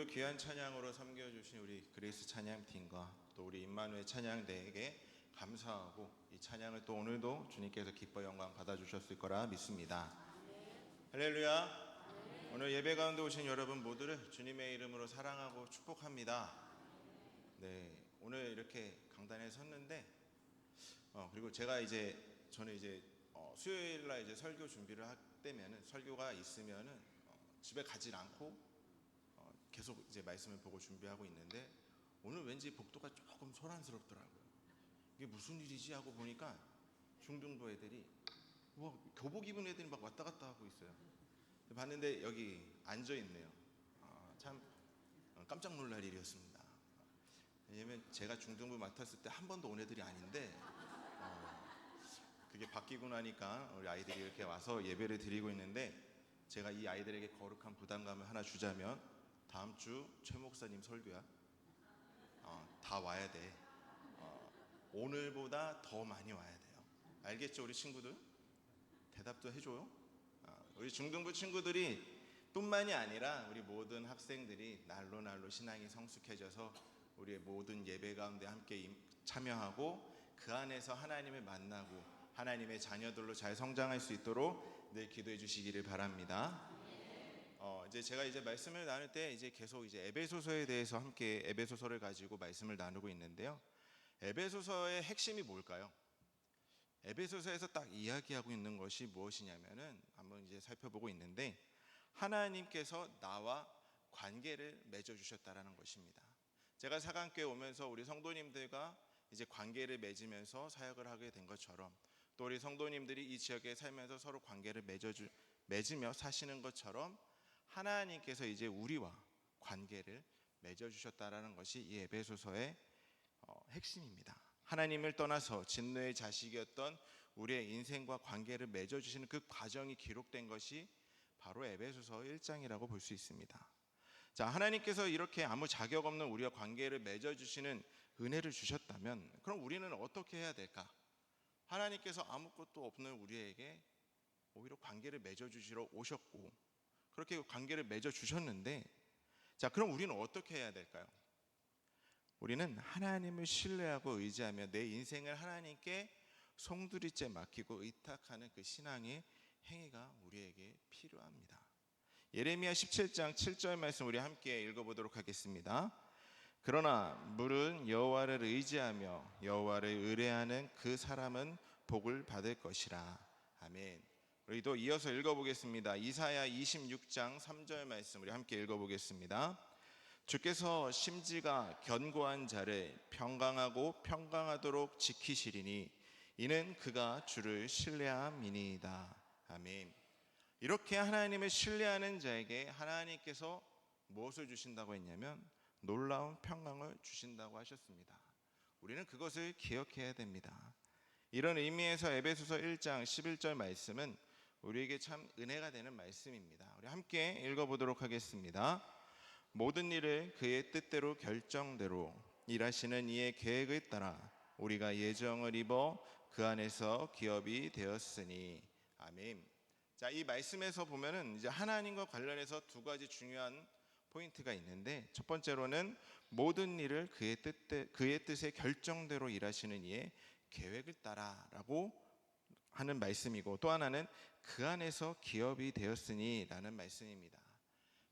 귀한 찬양으로 섬겨주신 우리 그레이스 찬양팀과 또 우리 임마누엘 찬양대에게 감사하고 이 찬양을 또 오늘도 주님께서 기뻐 영광 받아주셨을 거라 믿습니다. 할렐루야. 오늘 예배 가운데 오신 여러분 모두를 주님의 이름으로 사랑하고 축복합니다. 네, 오늘 이렇게 강단에 섰는데 그리고 저는 수요일날 이제 설교 준비를 할 때면은 설교가 있으면은 집에 가질 않고 계속 이제 말씀을 보고 준비하고 있는데 오늘 왠지 복도가 조금 소란스럽더라고요. 이게 무슨 일이지 하고 보니까 중등부 애들이 교복 입은 애들이 막 왔다 갔다 하고 있어요. 봤는데 여기 앉아 있네요. 참 깜짝 놀랄 일이었습니다. 왜냐면 제가 중등부 맡았을 때 한 번도 온 애들이 아닌데 그게 바뀌고 나니까 우리 아이들이 이렇게 와서 예배를 드리고 있는데, 제가 이 아이들에게 거룩한 부담감을 하나 주자면 다음 주 최 목사님 설교야. 다 와야 돼. 오늘보다 더 많이 와야 돼요. 알겠죠, 우리 친구들? 대답도 해줘요. 우리 중등부 친구들이 뿐만이 아니라 우리 모든 학생들이 날로 신앙이 성숙해져서 우리의 모든 예배 가운데 함께 참여하고 그 안에서 하나님을 만나고 하나님의 자녀들로 잘 성장할 수 있도록 늘 기도해 주시기를 바랍니다. 이제 제가 말씀을 나눌 때 계속 에베소서에 대해서 함께 에베소서를 가지고 말씀을 나누고 있는데요. 에베소서의 핵심이 뭘까요? 에베소서에서 딱 이야기하고 있는 것이 무엇이냐면은 한번 살펴보고 있는데, 하나님께서 나와 관계를 맺어 주셨다라는 것입니다. 제가 사강교회 오면서 우리 성도님들과 관계를 맺으면서 사역을 하게 된 것처럼, 또 우리 성도님들이 이 지역에 살면서 서로 관계를 맺으며 사시는 것처럼 하나님께서 우리와 관계를 맺어주셨다라는 것이 이 에베소서의 핵심입니다. 하나님을 떠나서 진노의 자식이었던 우리의 인생과 관계를 맺어주시는 그 과정이 기록된 것이 바로 에베소서 1장이라고 볼 수 있습니다. 자, 하나님께서 이렇게 아무 자격 없는 우리와 관계를 맺어주시는 은혜를 주셨다면 그럼 우리는 어떻게 해야 될까? 하나님께서 아무것도 없는 우리에게 오히려 관계를 맺어주시러 오셨고 그렇게 관계를 맺어주셨는데, 자, 그럼 우리는 어떻게 해야 될까요? 우리는 하나님을 신뢰하고 의지하며 내 인생을 하나님께 송두리째 맡기고 의탁하는 그 신앙의 행위가 우리에게 필요합니다. 예레미야 17장 7절 말씀 우리 함께 읽어보도록 하겠습니다. 그러나 물은 여호와를 의지하며 여호와를 의뢰하는 그 사람은 복을 받을 것이라. 아멘. 우리도 이어서 읽어보겠습니다. 이사야 26장 3절 말씀 우리 함께 읽어보겠습니다. 주께서 심지가 견고한 자를 평강하고 평강하도록 지키시리니 이는 그가 주를 신뢰함이니이다. 아멘. 이렇게 하나님을 신뢰하는 자에게 하나님께서 무엇을 주신다고 했냐면 놀라운 평강을 주신다고 하셨습니다. 우리는 그것을 기억해야 됩니다. 이런 의미에서 에베소서 1장 11절 말씀은 우리에게 참 은혜가 되는 말씀입니다. 우리 함께 읽어보도록 하겠습니다. 모든 일을 그의 뜻대로 결정대로 일하시는 이의 계획을 따라 우리가 예정을 입어 그 안에서 기업이 되었으니. 아멘. 자, 이 말씀에서 보면은 하나님과 관련해서 두 가지 중요한 포인트가 있는데, 첫 번째로는 모든 일을 그의 뜻의 결정대로 일하시는 이의 계획을 따라라고 하는 말씀이고, 또 하나는 그 안에서 기업이 되었으니 라는 말씀입니다.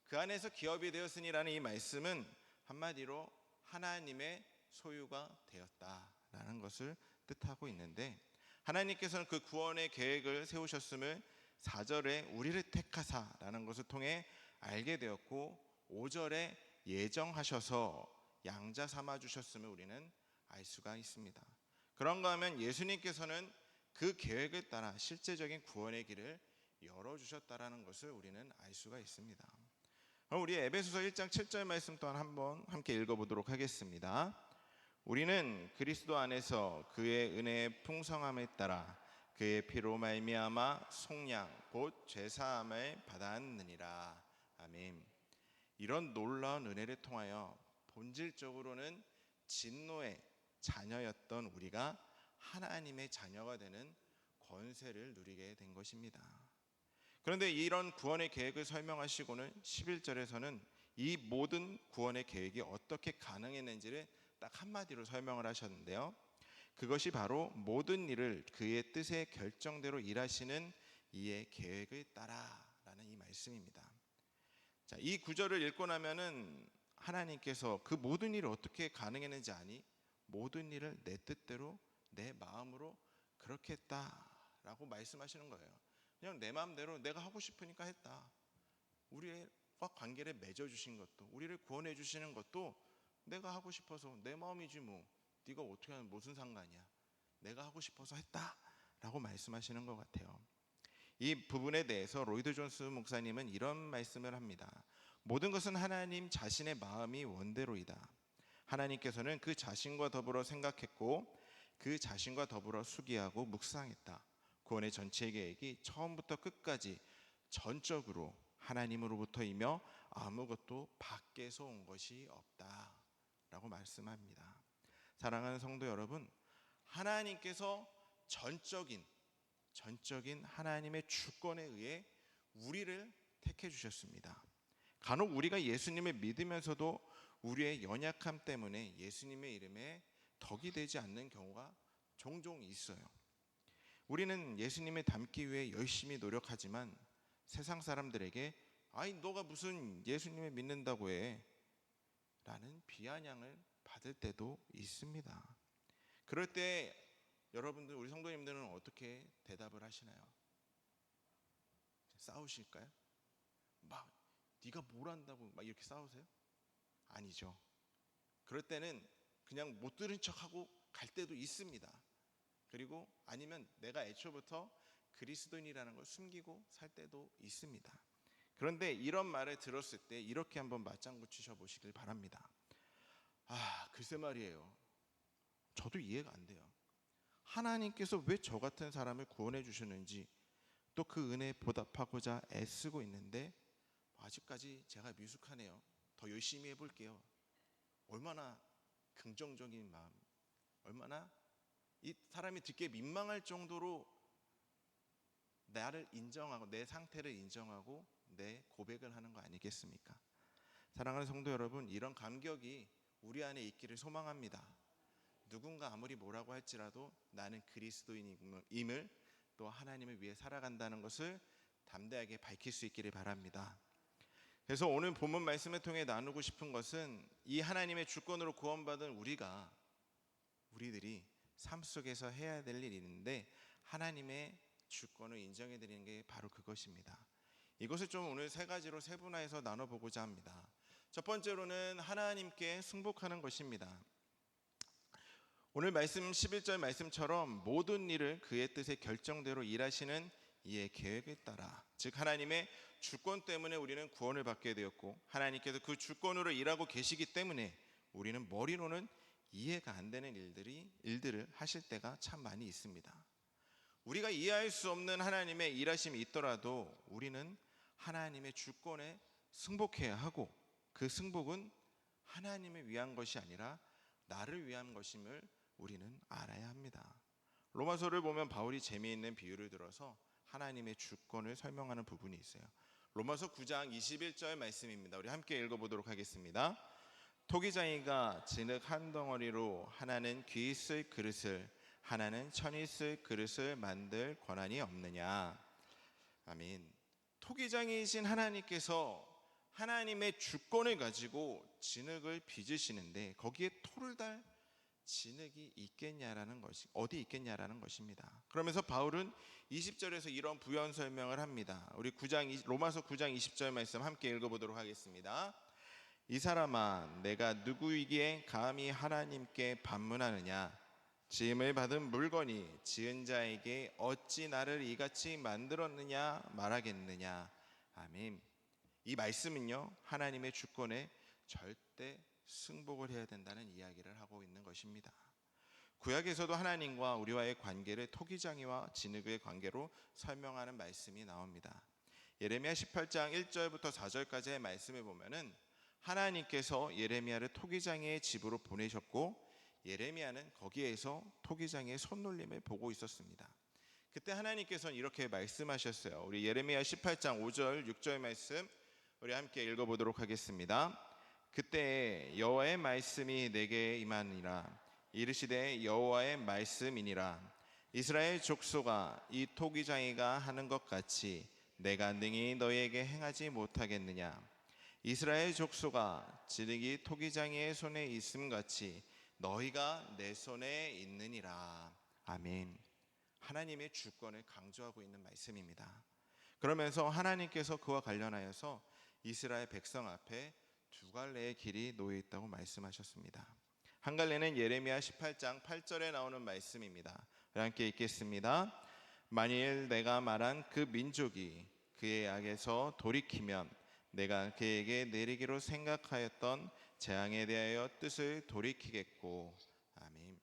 그 안에서 기업이 되었으니라는 이 말씀은 한마디로 하나님의 소유가 되었다라는 것을 뜻하고 있는데, 하나님께서는 그 구원의 계획을 세우셨음을 4절에 우리를 택하사라는 것을 통해 알게 되었고, 5절에 예정하셔서 양자 삼아 주셨음을 우리는 알 수가 있습니다. 그런가 하면 예수님께서는 그 계획을 따라 실제적인 구원의 길을 열어주셨다라는 것을 우리는 알 수가 있습니다. 그럼 우리 에베소서 1장 7절 말씀 또한 한번 함께 읽어보도록 하겠습니다. 우리는 그리스도 안에서 그의 은혜의 풍성함에 따라 그의 피로 말미암아 속량 곧 죄사함을 받았느니라. 아멘. 이런 놀라운 은혜를 통하여 본질적으로는 진노의 자녀였던 우리가 하나님의 자녀가 되는 권세를 누리게 된 것입니다. 그런데 이런 구원의 계획을 설명하시고는 11절에서는 이 모든 구원의 계획이 어떻게 가능했는지를 딱 한마디로 설명을 하셨는데요. 그것이 바로 모든 일을 그의 뜻의 결정대로 일하시는 이의 계획을 따라라는 이 말씀입니다. 자, 이 구절을 읽고 나면은 하나님께서 그 모든 일을 어떻게 가능했는지 아니? 모든 일을 내 뜻대로 내 마음으로 그렇게 했다라고 말씀하시는 거예요. 그냥 내 마음대로 내가 하고 싶으니까 했다. 우리와 관계를 맺어주신 것도, 우리를 구원해 주시는 것도 내가 하고 싶어서 내 마음이지 뭐 네가 어떻게 하면 무슨 상관이야. 내가 하고 싶어서 했다라고 말씀하시는 것 같아요. 이 부분에 대해서 로이드 존스 목사님은 이런 말씀을 합니다. 모든 것은 하나님 자신의 마음이 원대로이다. 하나님께서는 그 자신과 더불어 생각했고 그 자신과 더불어 수기하고 묵상했다. 구원의 전체 계획이 처음부터 끝까지 전적으로 하나님으로부터이며 아무것도 밖에서 온 것이 없다라고 말씀합니다. 사랑하는 성도 여러분, 하나님께서 전적인 하나님의 주권에 의해 우리를 택해 주셨습니다. 간혹 우리가 예수님을 믿으면서도 우리의 연약함 때문에 예수님의 이름에 덕이 되지 않는 경우가 종종 있어요. 우리는 예수님을 닮기 위해 열심히 노력하지만 세상 사람들에게 아니 너가 무슨 예수님을 믿는다고 해 라는 비아냥을 받을 때도 있습니다. 그럴 때 여러분들, 우리 성도님들은 어떻게 대답을 하시나요? 싸우실까요? 막 네가 뭘 안다고 막 이렇게 싸우세요? 아니죠. 그럴 때는 그냥 못 들은 척하고 갈 때도 있습니다. 그리고 아니면 내가 애초부터 그리스도인이라는 걸 숨기고 살 때도 있습니다. 그런데 이런 말을 들었을 때 이렇게 한번 맞장구 치셔 보시길 바랍니다. 글쎄 말이에요. 저도 이해가 안 돼요. 하나님께서 왜 저 같은 사람을 구원해 주셨는지 또 그 은혜에 보답하고자 애쓰고 있는데 아직까지 제가 미숙하네요. 더 열심히 해볼게요. 얼마나 긍정적인 마음, 얼마나 이 사람이 듣기에 민망할 정도로 나를 인정하고 내 상태를 인정하고 내 고백을 하는 거 아니겠습니까? 사랑하는 성도 여러분, 이런 감격이 우리 안에 있기를 소망합니다. 누군가 아무리 뭐라고 할지라도 나는 그리스도인임을 또 하나님을 위해 살아간다는 것을 담대하게 밝힐 수 있기를 바랍니다. 그래서 오늘 본문 말씀을 통해 나누고 싶은 것은 이 하나님의 주권으로 구원받은 우리들이 삶 속에서 해야 될 일이 있는데 하나님의 주권을 인정해 드리는 게 바로 그것입니다. 이것을 좀 오늘 세 가지로 세분화해서 나눠보고자 합니다. 첫 번째로는 하나님께 승복하는 것입니다. 오늘 말씀 11절 말씀처럼 모든 일을 그의 뜻의 결정대로 일하시는 이의 계획에 따라, 즉 하나님의 주권 때문에 우리는 구원을 받게 되었고 하나님께서 그 주권으로 일하고 계시기 때문에 우리는 머리로는 이해가 안 되는 일들을 하실 때가 참 많이 있습니다. 우리가 이해할 수 없는 하나님의 일하심이 있더라도 우리는 하나님의 주권에 승복해야 하고 그 승복은 하나님을 위한 것이 아니라 나를 위한 것임을 우리는 알아야 합니다. 로마서를 보면 바울이 재미있는 비유를 들어서 하나님의 주권을 설명하는 부분이 있어요. 로마서 9장 21절 말씀입니다. 우리 함께 읽어보도록 하겠습니다. 토기장이가 진흙 한 덩어리로 하나는 귀 쓸 그릇을 하나는 천이 쓸 그릇을 만들 권한이 없느냐. 아멘. 토기장이신 하나님께서 하나님의 주권을 가지고 진흙을 빚으시는데 거기에 토를 달 진흙이 있겠냐라는 것이 어디 있겠냐라는 것입니다. 그러면서 바울은 20절에서 이런 부연 설명을 합니다. 우리 로마서 9장 20절 말씀 함께 읽어보도록 하겠습니다. 이 사람아, 내가 누구이기에 감히 하나님께 반문하느냐? 지음을 받은 물건이 지은 자에게 어찌 나를 이같이 만들었느냐 말하겠느냐. 아멘. 이 말씀은요, 하나님의 주권에 절대 승복을 해야 된다는 이야기를 하고 있는 것입니다. 구약에서도 하나님과 우리와의 관계를 토기장이와 진흙의 관계로 설명하는 말씀이 나옵니다. 예레미야 18장 1절부터 4절까지의 말씀을 보면은 하나님께서 예레미야를 토기장이의 집으로 보내셨고 예레미야는 거기에서 토기장이의 손놀림을 보고 있었습니다. 그때 하나님께서는 이렇게 말씀하셨어요. 우리 예레미야 18장 5절 6절 말씀 우리 함께 읽어보도록 하겠습니다. 그때 여호와의 말씀이 내게 임하니라. 이르시되 여호와의 말씀이니라. 이스라엘 족속아, 이 토기장이가 하는 것 같이 내가 능히 너희에게 행하지 못하겠느냐. 이스라엘 족속아, 진흙이 토기장이의 손에 있음 같이 너희가 내 손에 있느니라. 아멘. 하나님의 주권을 강조하고 있는 말씀입니다. 그러면서 하나님께서 그와 관련하여서 이스라엘 백성 앞에 두 갈래의 길이 놓여 있다고 말씀하셨습니다. 한 갈래는 예레미야 18장 8절에 나오는 말씀입니다. 함께 읽겠습니다. 만일 내가 말한 그 민족이 그의 악에서 돌이키면 내가 그에게 내리기로 생각하였던 재앙에 대하여 뜻을 돌이키겠고. 아멘.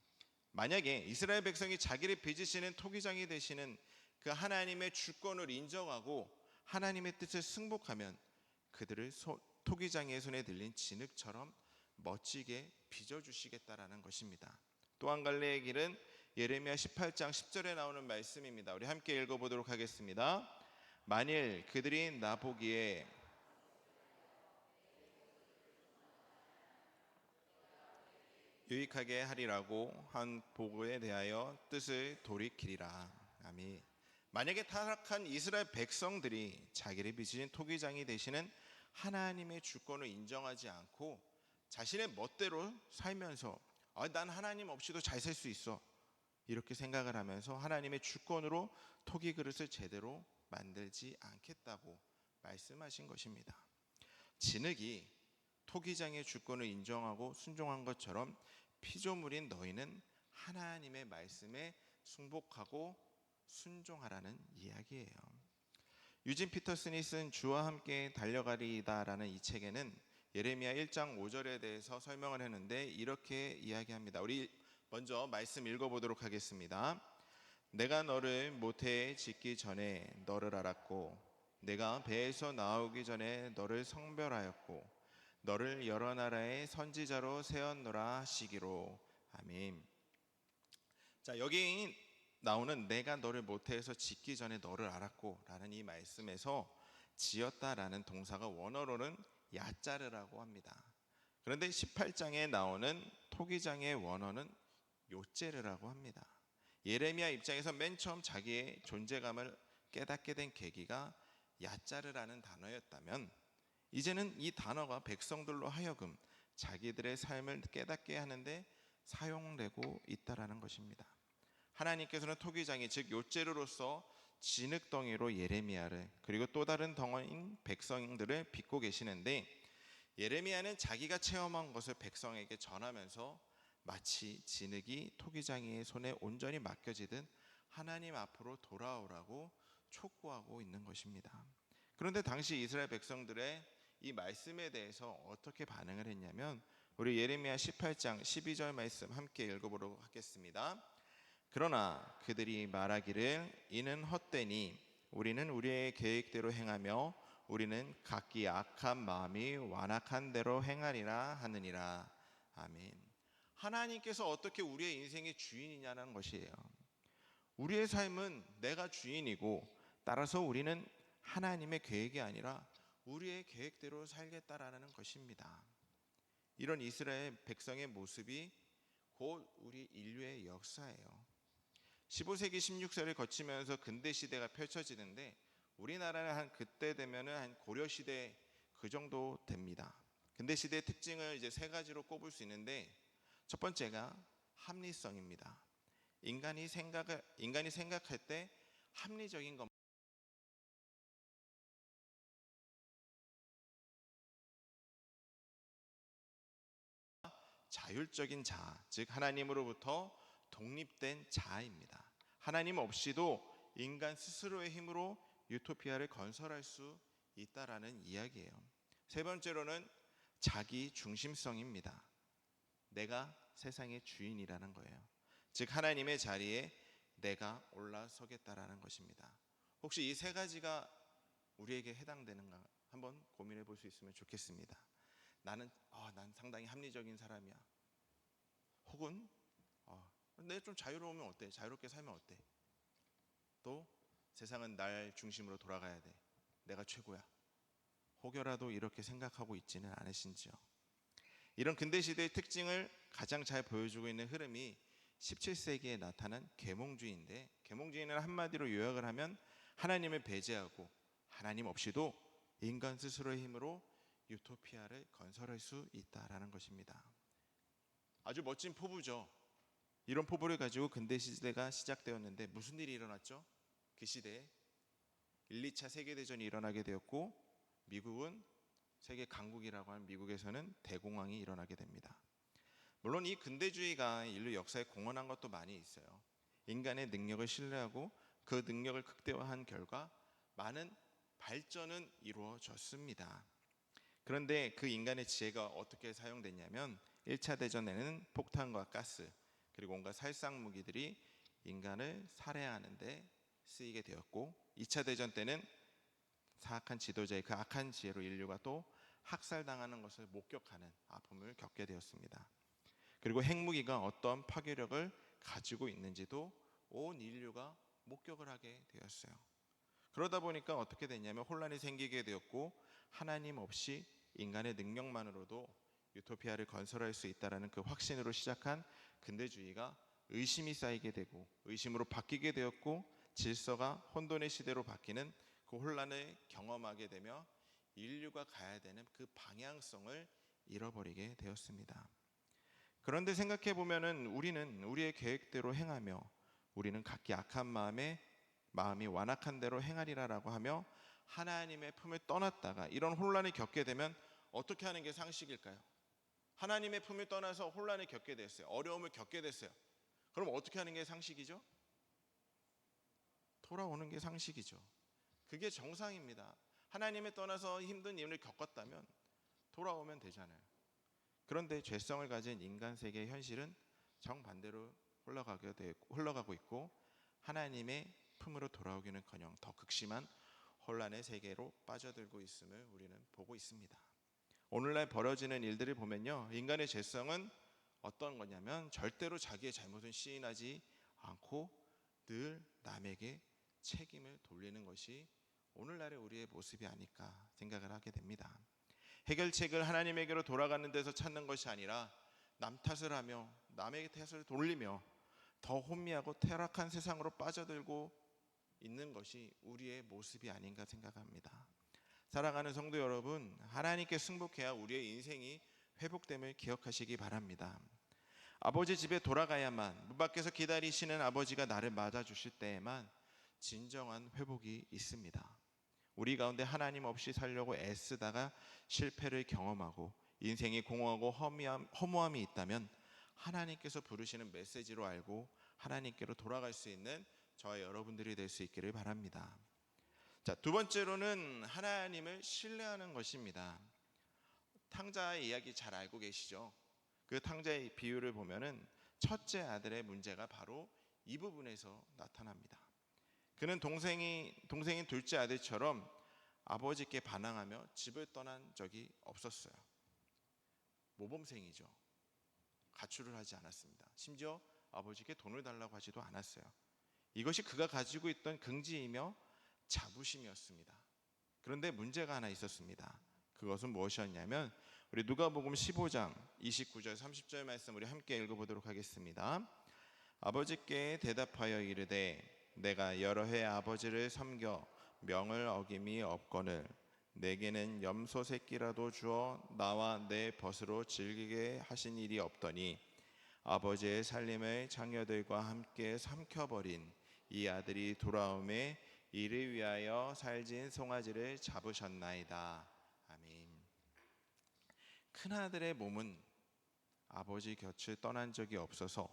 만약에 이스라엘 백성이 자기를 빚으시는 토기장이 되시는 그 하나님의 주권을 인정하고 하나님의 뜻을 승복하면 그들을 토기장이의 손에 들린 진흙처럼 멋지게 빚어주시겠다라는 것입니다. 또 한 갈래의 길은 예레미야 18장 10절에 나오는 말씀입니다. 우리 함께 읽어보도록 하겠습니다. 만일 그들이 나 보기에 유익하게 하리라고 한 보고에 대하여 뜻을 돌이키리라. 아멘. 만약에 타락한 이스라엘 백성들이 자기를 빚으신 토기장이 되시는 하나님의 주권을 인정하지 않고 자신의 멋대로 살면서 난 하나님 없이도 잘 살 수 있어, 이렇게 생각을 하면서 하나님의 주권으로 토기 그릇을 제대로 만들지 않겠다고 말씀하신 것입니다. 진흙이 토기장의 주권을 인정하고 순종한 것처럼 피조물인 너희는 하나님의 말씀에 순복하고 순종하라는 이야기예요. 유진 피터슨이 쓴 주와 함께 달려가리이다라는 이 책에는 예레미야 1장 5절에 대해서 설명을 했는데 이렇게 이야기합니다. 우리 먼저 말씀 읽어보도록 하겠습니다. 내가 너를 모태에 짓기 전에 너를 알았고 내가 배에서 나오기 전에 너를 성별하였고 너를 여러 나라의 선지자로 세웠노라 하시기로. 아멘. 자, 여기 나오는 내가 너를 모태에서 짓기 전에 너를 알았고 라는 이 말씀에서 지었다라는 동사가 원어로는 야짜르라고 합니다. 그런데 18장에 나오는 토기장의 원어는 요제르라고 합니다. 예레미야 입장에서 맨 처음 자기의 존재감을 깨닫게 된 계기가 야짜르라는 단어였다면 이제는 이 단어가 백성들로 하여금 자기들의 삶을 깨닫게 하는데 사용되고 있다라는 것입니다. 하나님께서는 토기장이 즉 요제르로서 진흙덩이로 예레미야를 그리고 또 다른 덩어인 백성들을 빚고 계시는데 예레미야는 자기가 체험한 것을 백성에게 전하면서 마치 진흙이 토기장이의 손에 온전히 맡겨지듯 하나님 앞으로 돌아오라고 촉구하고 있는 것입니다. 그런데 당시 이스라엘 백성들의 이 말씀에 대해서 어떻게 반응을 했냐면 우리 예레미야 18장 12절 말씀 함께 읽어보도록 하겠습니다. 그러나 그들이 말하기를 이는 헛되니 우리는 우리의 계획대로 행하며 우리는 각기 악한 마음이 완악한 대로 행하리라 하느니라. 아멘. 하나님께서 어떻게 우리의 인생의 주인이냐는 것이에요. 우리의 삶은 내가 주인이고 따라서 우리는 하나님의 계획이 아니라 우리의 계획대로 살겠다라는 것입니다. 이런 이스라엘 백성의 모습이 곧 우리 인류의 역사예요. 15세기 16세를 거치면서 근대 시대가 펼쳐지는데 우리나라는 한 그때 되면은 한 고려 시대 그 정도 됩니다. 근대 시대의 특징을 이제 세 가지로 꼽을 수 있는데 첫 번째가 합리성입니다. 인간이 생각할 때 합리적인 것, 자율적인 자아, 즉 하나님으로부터 독립된 자아입니다. 하나님 없이도 인간 스스로의 힘으로 유토피아를 건설할 수 있다라는 이야기예요. 세 번째로는 자기 중심성입니다. 내가 세상의 주인이라는 거예요. 즉 하나님의 자리에 내가 올라서겠다라는 것입니다. 혹시 이 세 가지가 우리에게 해당되는가 한번 고민해 볼 수 있으면 좋겠습니다. 난 상당히 합리적인 사람이야. 혹은 내 좀 자유로우면 어때? 자유롭게 살면 어때? 또 세상은 날 중심으로 돌아가야 돼. 내가 최고야. 혹여라도 이렇게 생각하고 있지는 않으신지요? 이런 근대시대의 특징을 가장 잘 보여주고 있는 흐름이 17세기에 나타난 계몽주의인데, 계몽주의는 한마디로 요약을 하면 하나님을 배제하고 하나님 없이도 인간 스스로의 힘으로 유토피아를 건설할 수 있다라는 것입니다. 아주 멋진 포부죠. 이런 포부를 가지고 근대시대가 시작되었는데 무슨 일이 일어났죠? 그 시대에 1, 2차 세계대전이 일어나게 되었고, 미국은 세계 강국이라고 하는 미국에서는 대공황이 일어나게 됩니다. 물론 이 근대주의가 인류 역사에 공헌한 것도 많이 있어요. 인간의 능력을 신뢰하고 그 능력을 극대화한 결과 많은 발전은 이루어졌습니다. 그런데 그 인간의 지혜가 어떻게 사용됐냐면 1차 대전에는 폭탄과 가스 그리고 온갖 살상 무기들이 인간을 살해하는 데 쓰이게 되었고, 2차 대전 때는 사악한 지도자의 그 악한 지혜로 인류가 또 학살당하는 것을 목격하는 아픔을 겪게 되었습니다. 그리고 핵무기가 어떤 파괴력을 가지고 있는지도 온 인류가 목격을 하게 되었어요. 그러다 보니까 어떻게 됐냐면 혼란이 생기게 되었고, 하나님 없이 인간의 능력만으로도 유토피아를 건설할 수 있다는 그 확신으로 시작한 근대주의가 의심이 쌓이게 되고 의심으로 바뀌게 되었고, 질서가 혼돈의 시대로 바뀌는 그 혼란을 경험하게 되며 인류가 가야 되는 그 방향성을 잃어버리게 되었습니다. 그런데 생각해 보면은 우리는 우리의 계획대로 행하며 우리는 각기 악한 마음이 완악한 대로 행하리라라고 하며 하나님의 품을 떠났다가 이런 혼란을 겪게 되면 어떻게 하는 게 상식일까요? 하나님의 품을 떠나서 혼란을 겪게 됐어요. 어려움을 겪게 됐어요. 그럼 어떻게 하는 게 상식이죠? 돌아오는 게 상식이죠. 그게 정상입니다. 하나님을 떠나서 힘든 일을 겪었다면 돌아오면 되잖아요. 그런데 죄성을 가진 인간 세계의 현실은 정반대로 흘러가고 있고, 하나님의 품으로 돌아오기는커녕 더 극심한 혼란의 세계로 빠져들고 있음을 우리는 보고 있습니다. 오늘날 벌어지는 일들을 보면요, 인간의 죄성은 어떤 거냐면 절대로 자기의 잘못은 시인하지 않고 늘 남에게 책임을 돌리는 것이 오늘날의 우리의 모습이 아닐까 생각을 하게 됩니다. 해결책을 하나님에게로 돌아가는 데서 찾는 것이 아니라 남 탓을 하며 남에게 탓을 돌리며 더 혼미하고 퇴락한 세상으로 빠져들고 있는 것이 우리의 모습이 아닌가 생각합니다. 사랑하는 성도 여러분, 하나님께 승복해야 우리의 인생이 회복됨을 기억하시기 바랍니다. 아버지 집에 돌아가야만, 문 밖에서 기다리시는 아버지가 나를 맞아주실 때에만 진정한 회복이 있습니다. 우리 가운데 하나님 없이 살려고 애쓰다가 실패를 경험하고 인생이 공허하고 허무함이 있다면 하나님께서 부르시는 메시지로 알고 하나님께로 돌아갈 수 있는 저와 여러분들이 될 수 있기를 바랍니다. 자, 두 번째로는 하나님을 신뢰하는 것입니다. 탕자의 이야기 잘 알고 계시죠? 그 탕자의 비유를 보면은 첫째 아들의 문제가 바로 이 부분에서 나타납니다. 그는 동생인 둘째 아들처럼 아버지께 반항하며 집을 떠난 적이 없었어요. 모범생이죠. 가출을 하지 않았습니다. 심지어 아버지께 돈을 달라고 하지도 않았어요. 이것이 그가 가지고 있던 긍지이며 자부심이었습니다. 그런데 문제가 하나 있었습니다. 그것은 무엇이었냐면 우리 누가복음 15장 29절 30절 말씀 우리 함께 읽어보도록 하겠습니다. 아버지께 대답하여 이르되 내가 여러 해 아버지를 섬겨 명을 어김이 없거늘 내게는 염소 새끼라도 주어 나와 내 벗으로 즐기게 하신 일이 없더니 아버지의 살림을 장녀들과 함께 삼켜버린 이 아들이 돌아오매 이를 위하여 살진 송아지를 잡으셨나이다. 아멘. 큰아들의 몸은 아버지 곁을 떠난 적이 없어서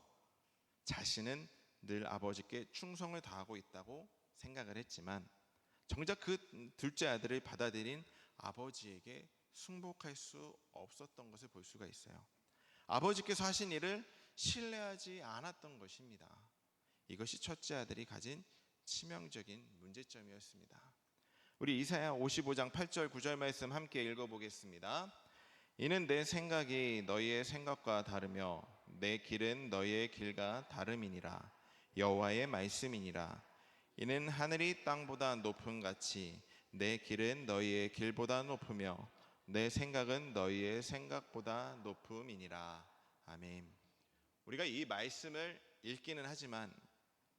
자신은 늘 아버지께 충성을 다하고 있다고 생각을 했지만 정작 그 둘째 아들을 받아들인 아버지에게 승복할 수 없었던 것을 볼 수가 있어요. 아버지께서 하신 일을 신뢰하지 않았던 것입니다. 이것이 첫째 아들이 가진 치명적인 문제점이었습니다. 우리 이사야 55장 8절 9절 말씀 함께 읽어보겠습니다. 이는 내 생각이 너희의 생각과 다르며 내 길은 너희의 길과 다름이니라. 여호와의 말씀이니라. 이는 하늘이 땅보다 높음 같이 내 길은 너희의 길보다 높으며 내 생각은 너희의 생각보다 높음이니라. 아멘. 우리가 이 말씀을 읽기는 하지만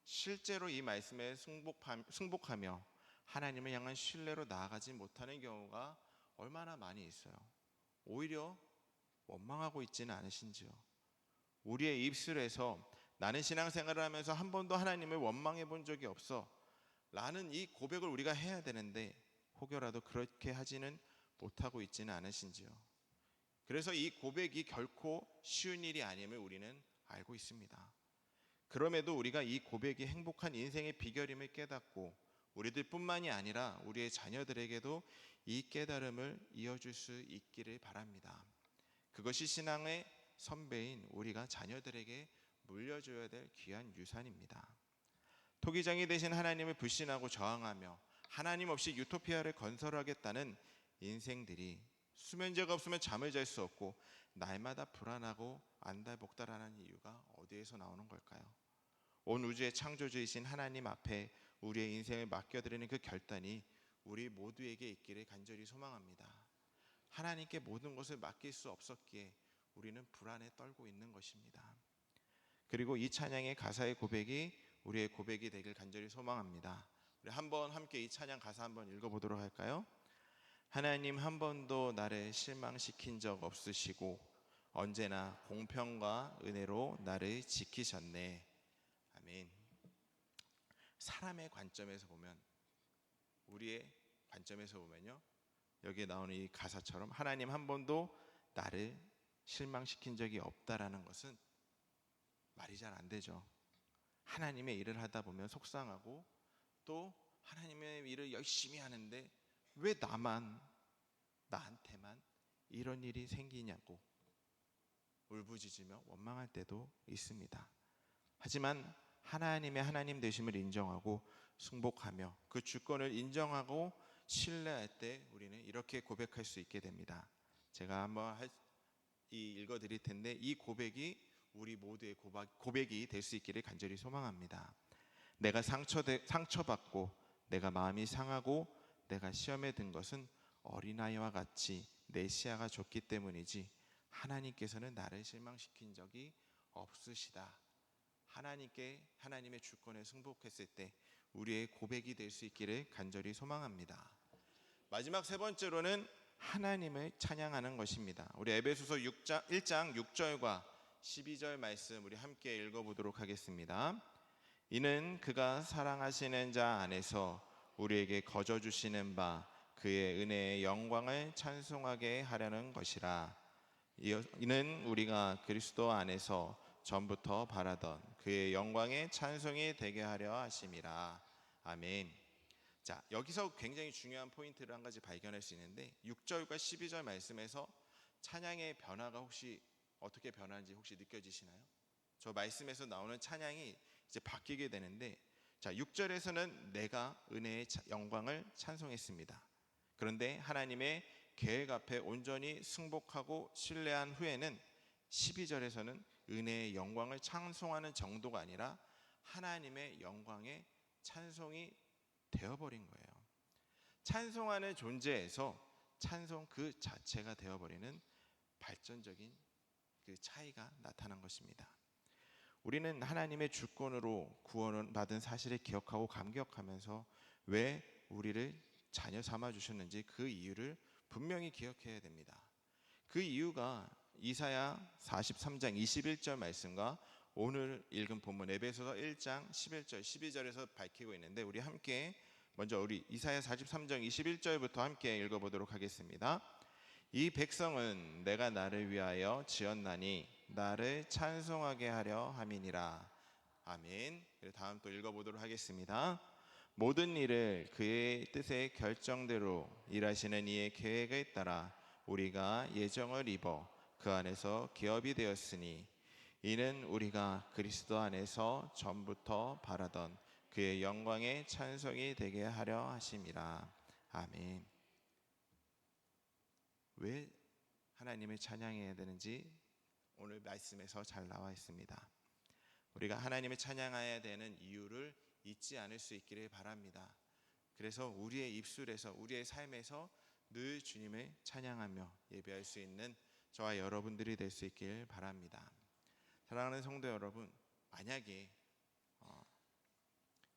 실제로 이 말씀에 승복하며 하나님을 향한 신뢰로 나아가지 못하는 경우가 얼마나 많이 있어요. 오히려 원망하고 있지는 않으신지요? 우리의 입술에서 나는 신앙생활을 하면서 한 번도 하나님을 원망해 본 적이 없어 라는 이 고백을 우리가 해야 되는데 혹여라도 그렇게 하지는 못하고 있지는 않으신지요? 그래서 이 고백이 결코 쉬운 일이 아님을 우리는 알고 있습니다. 그럼에도 우리가 이 고백이 행복한 인생의 비결임을 깨닫고 우리들뿐만이 아니라 우리의 자녀들에게도 이 깨달음을 이어줄 수 있기를 바랍니다. 그것이 신앙의 선배인 우리가 자녀들에게 물려줘야 될 귀한 유산입니다. 토기장이 되신 하나님을 불신하고 저항하며 하나님 없이 유토피아를 건설하겠다는 인생들이 수면제가 없으면 잠을 잘 수 없고 날마다 불안하고 안달복달하는 이유가 어디에서 나오는 걸까요? 온 우주의 창조주이신 하나님 앞에 우리의 인생을 맡겨드리는 그 결단이 우리 모두에게 있기를 간절히 소망합니다. 하나님께 모든 것을 맡길 수 없었기에 우리는 불안에 떨고 있는 것입니다. 그리고 이 찬양의 가사의 고백이 우리의 고백이 되길 간절히 소망합니다. 우리 한번 함께 이 찬양 가사 한번 읽어보도록 할까요? 하나님 한 번도 나를 실망시킨 적 없으시고 언제나 공평과 은혜로 나를 지키셨네. 아멘. 사람의 관점에서 보면, 우리의 관점에서 보면요, 여기에 나오는 이 가사처럼 하나님 한 번도 나를 실망시킨 적이 없다라는 것은 말이 잘 안 되죠. 하나님의 일을 하다 보면 속상하고 또 하나님의 일을 열심히 하는데 왜 나한테만 이런 일이 생기냐고 울부짖으며 원망할 때도 있습니다. 하지만 하나님의 하나님 되심을 인정하고 승복하며 그 주권을 인정하고 신뢰할 때 우리는 이렇게 고백할 수 있게 됩니다. 제가 한번 읽어드릴 텐데 이 고백이 우리 모두의 고백이 될 수 있기를 간절히 소망합니다. 내가 상처받고 내가 마음이 상하고 내가 시험에 든 것은 어린아이와 같이 내 시야가 좁기 때문이지 하나님께서는 나를 실망시킨 적이 없으시다. 하나님의 주권에 승복했을 때 우리의 고백이 될 수 있기를 간절히 소망합니다. 마지막 세 번째로는 하나님을 찬양하는 것입니다. 우리 에베소서 1장 6절과 12절 말씀 우리 함께 읽어보도록 하겠습니다. 이는 그가 사랑하시는 자 안에서 우리에게 거저 주시는 바 그의 은혜의 영광을 찬송하게 하려는 것이라. 이는 우리가 그리스도 안에서 전부터 바라던 그의 영광의 찬송이 되게 하려 하심이라. 아멘. 자, 여기서 굉장히 중요한 포인트를 한 가지 발견할 수 있는데 6절과 12절 말씀에서 찬양의 변화가 혹시 어떻게 변하는지 혹시 느껴지시나요? 저 말씀에서 나오는 찬양이 이제 바뀌게 되는데, 자, 6절에서는 내가 은혜의 영광을 찬송했습니다. 그런데 하나님의 계획 앞에 온전히 승복하고 신뢰한 후에는 12절에서는 은혜의 영광을 찬송하는 정도가 아니라 하나님의 영광의 찬송이 되어버린 거예요. 찬송하는 존재에서 찬송 그 자체가 되어버리는 발전적인 그 차이가 나타난 것입니다. 우리는 하나님의 주권으로 구원을 받은 사실을 기억하고 감격하면서 왜 우리를 자녀 삼아 주셨는지 그 이유를 분명히 기억해야 됩니다. 그 이유가 이사야 43장 21절 말씀과 오늘 읽은 본문 에베소서 1장 11절 12절에서 밝히고 있는데, 우리 함께 먼저 우리 이사야 43장 21절부터 함께 읽어보도록 하겠습니다. 이 백성은 내가 나를 위하여 지었나니 나를 찬송하게 하려 함이니라. 아멘. 다음 또 읽어보도록 하겠습니다. 모든 일을 그의 뜻의 결정대로 일하시는 이의 계획에 따라 우리가 예정을 입어 그 안에서 기업이 되었으니 이는 우리가 그리스도 안에서 전부터 바라던 그의 영광의 찬송이 되게 하려 하심이라. 아멘. 왜 하나님을 찬양해야 되는지 오늘 말씀에서 잘 나와 있습니다. 우리가 하나님을 찬양해야 되는 이유를 잊지 않을 수 있기를 바랍니다. 그래서 우리의 입술에서, 우리의 삶에서 늘 주님을 찬양하며 예배할 수 있는 저와 여러분들이 될 수 있길 바랍니다. 사랑하는 성도 여러분, 만약에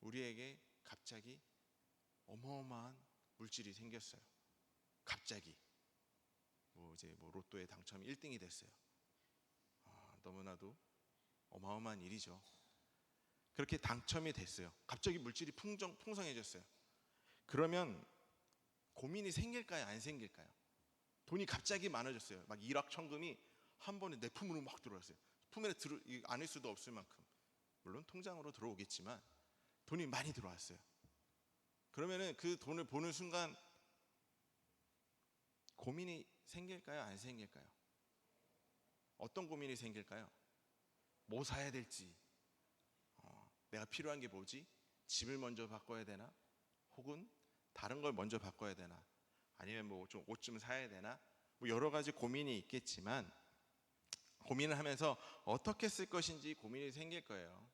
우리에게 갑자기 어마어마한 물질이 생겼어요. 갑자기 로또에 당첨 1등이 됐어요. 너무나도 어마어마한 일이죠. 그렇게 당첨이 됐어요. 갑자기 물질이 풍성해졌어요. 그러면 고민이 생길까요? 안 생길까요? 돈이 갑자기 많아졌어요. 막 일확천금이 한 번에 내 품으로 막 들어왔어요. 품에 안을 수도 없을 만큼. 물론 통장으로 들어오겠지만 돈이 많이 들어왔어요. 그러면은 그 돈을 보는 순간 고민이 생길까요? 안 생길까요? 어떤 고민이 생길까요? 뭐 사야 될지, 내가 필요한 게 뭐지? 집을 먼저 바꿔야 되나? 혹은 다른 걸 먼저 바꿔야 되나? 아니면 좀 옷 좀 사야 되나? 여러 가지 고민이 있겠지만 고민을 하면서 어떻게 쓸 것인지 고민이 생길 거예요.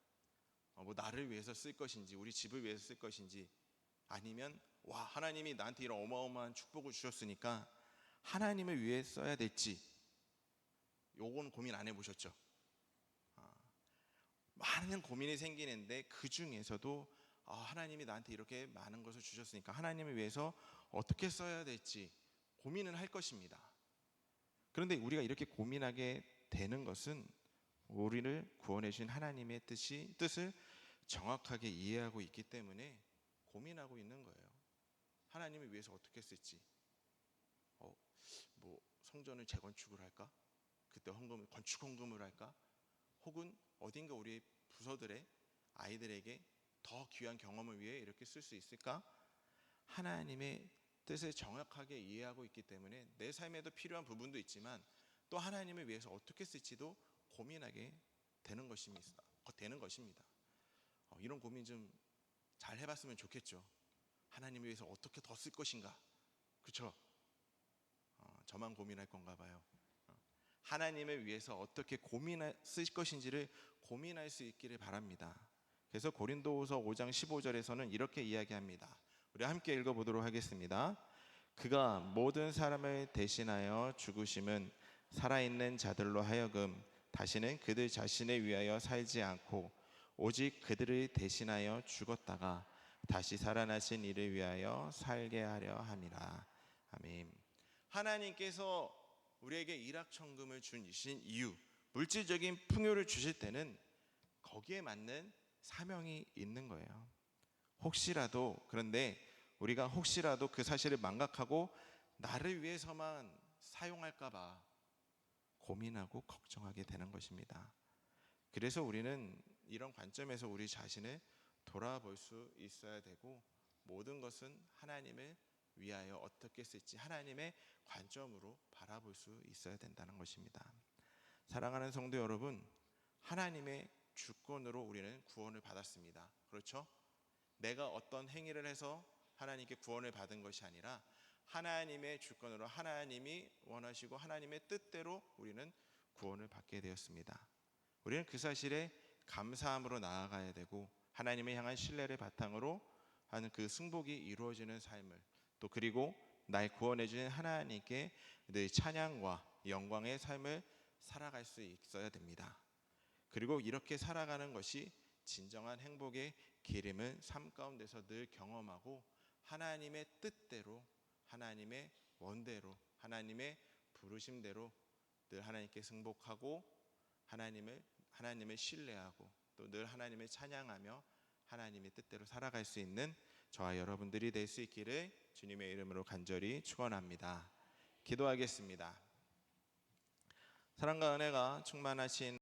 나를 위해서 쓸 것인지, 우리 집을 위해서 쓸 것인지, 아니면 하나님이 나한테 이런 어마어마한 축복을 주셨으니까 하나님을 위해 써야 될지, 요건 고민 안 해보셨죠? 많은 고민이 생기는데 그 중에서도 하나님이 나한테 이렇게 많은 것을 주셨으니까 하나님을 위해서 어떻게 써야 될지 고민은 할 것입니다. 그런데 우리가 이렇게 고민하게 되는 것은 우리를 구원해 주신 하나님의 뜻을 정확하게 이해하고 있기 때문에 고민하고 있는 거예요. 하나님을 위해서 어떻게 쓸지. 성전을 재건축을 할까? 그때 건축 헌금을 할까? 혹은 어딘가 우리 부서들의 아이들에게 더 귀한 경험을 위해 이렇게 쓸 수 있을까? 하나님의 뜻을 정확하게 이해하고 있기 때문에 내 삶에도 필요한 부분도 있지만 또 하나님을 위해서 어떻게 쓸지도 고민하게 되는 것입니다. 이런 고민 좀 잘 해봤으면 좋겠죠. 하나님을 위해서 어떻게 더 쓸 것인가? 그렇죠? 저만 고민할 건가 봐요. 하나님을 위해서 어떻게 쓸 것인지를 고민할 수 있기를 바랍니다. 그래서 고린도후서 5장 15절에서는 이렇게 이야기합니다. 우리 함께 읽어보도록 하겠습니다. 그가 모든 사람을 대신하여 죽으심은 살아있는 자들로 하여금 다시는 그들 자신을 위하여 살지 않고 오직 그들을 대신하여 죽었다가 다시 살아나신 이를 위하여 살게 하려 함이라. 아멘. 하나님께서 우리에게 일확천금을 주신 이유, 물질적인 풍요를 주실 때는 거기에 맞는 사명이 있는 거예요. 그런데 우리가 혹시라도 그 사실을 망각하고 나를 위해서만 사용할까 봐 고민하고 걱정하게 되는 것입니다. 그래서 우리는 이런 관점에서 우리 자신을 돌아볼 수 있어야 되고, 모든 것은 하나님을 위하여 어떻게 쓸지 하나님의 관점으로 바라볼 수 있어야 된다는 것입니다. 사랑하는 성도 여러분, 하나님의 주권으로 우리는 구원을 받았습니다. 그렇죠? 내가 어떤 행위를 해서 하나님께 구원을 받은 것이 아니라 하나님의 주권으로 하나님이 원하시고 하나님의 뜻대로 우리는 구원을 받게 되었습니다. 우리는 그 사실에 감사함으로 나아가야 되고, 하나님을 향한 신뢰를 바탕으로 하는 그 승복이 이루어지는 삶을, 또 그리고 날 구원해 주신 하나님께 늘 찬양과 영광의 삶을 살아갈 수 있어야 됩니다. 그리고 이렇게 살아가는 것이 진정한 행복의 길임을 삶 가운데서 늘 경험하고, 하나님의 뜻대로, 하나님의 원대로, 하나님의 부르심대로 늘 하나님께 승복하고 하나님을 신뢰하고 또 늘 하나님을 찬양하며 하나님의 뜻대로 살아갈 수 있는 저와 여러분들이 될 수 있기를 주님의 이름으로 간절히 축원합니다. 기도하겠습니다. 사랑과 은혜가 충만하신